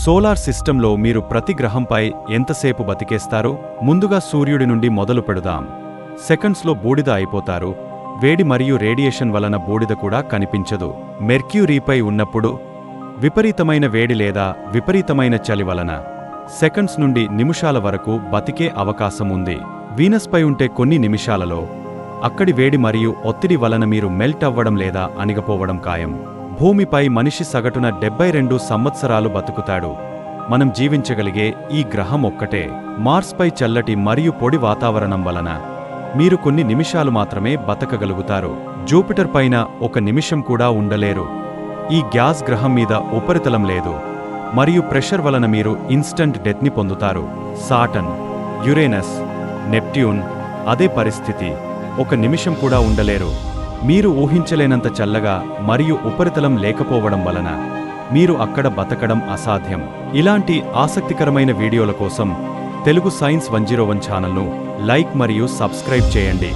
Solar సిస్టంలో మీరు ప్రతి గ్రహంపై ఎంతసేపు బతికేస్తారు? ముందుగా సూర్యుడి నుండి మొదలు పెడదాం. సెకండ్స్లో బూడిద అయిపోతారు. వేడి మరియు రేడియేషన్ వలన బూడిద కూడా కనిపించదు. మెర్క్యూరీపై ఉన్నప్పుడు విపరీతమైన వేడి లేదా విపరీతమైన చలి వలన సెకండ్స్ నుండి నిమిషాల వరకు బతికే అవకాశం ఉంది. వీనస్పై ఉంటే కొన్ని నిమిషాలలో అక్కడి వేడి మరియు ఒత్తిడి వలన మీరు మెల్ట్ అవ్వడం లేదా అణిగిపోవడం ఖాయం. భూమిపై మనిషి సగటున 72 సంవత్సరాలు బతుకుతాడు. మనం జీవించగలిగే ఈ గ్రహం ఒక్కటే. మార్స్పై చల్లటి మరియు పొడి వాతావరణం వలన మీరు కొన్ని నిమిషాలు మాత్రమే బతకగలుగుతారు. జూపిటర్ పైన ఒక నిమిషం కూడా ఉండలేరు. ఈ గ్యాస్ గ్రహం మీద ఉపరితలం లేదు మరియు ప్రెషర్ వలన మీరు ఇన్స్టంట్ డెత్ని పొందుతారు. సాటర్న్, యురేనస్, నెప్ట్యూన్ అదే పరిస్థితి. ఒక నిమిషం కూడా ఉండలేరు. మీరు ఊహించలేనంత చల్లగా మరియు ఉపరితలం లేకపోవడం వలన మీరు అక్కడ బతకడం అసాధ్యం. ఇలాంటి ఆసక్తికరమైన వీడియోల కోసం తెలుగు సైన్స్ 101 ఛానల్ను లైక్ మరియు సబ్స్క్రైబ్ చేయండి.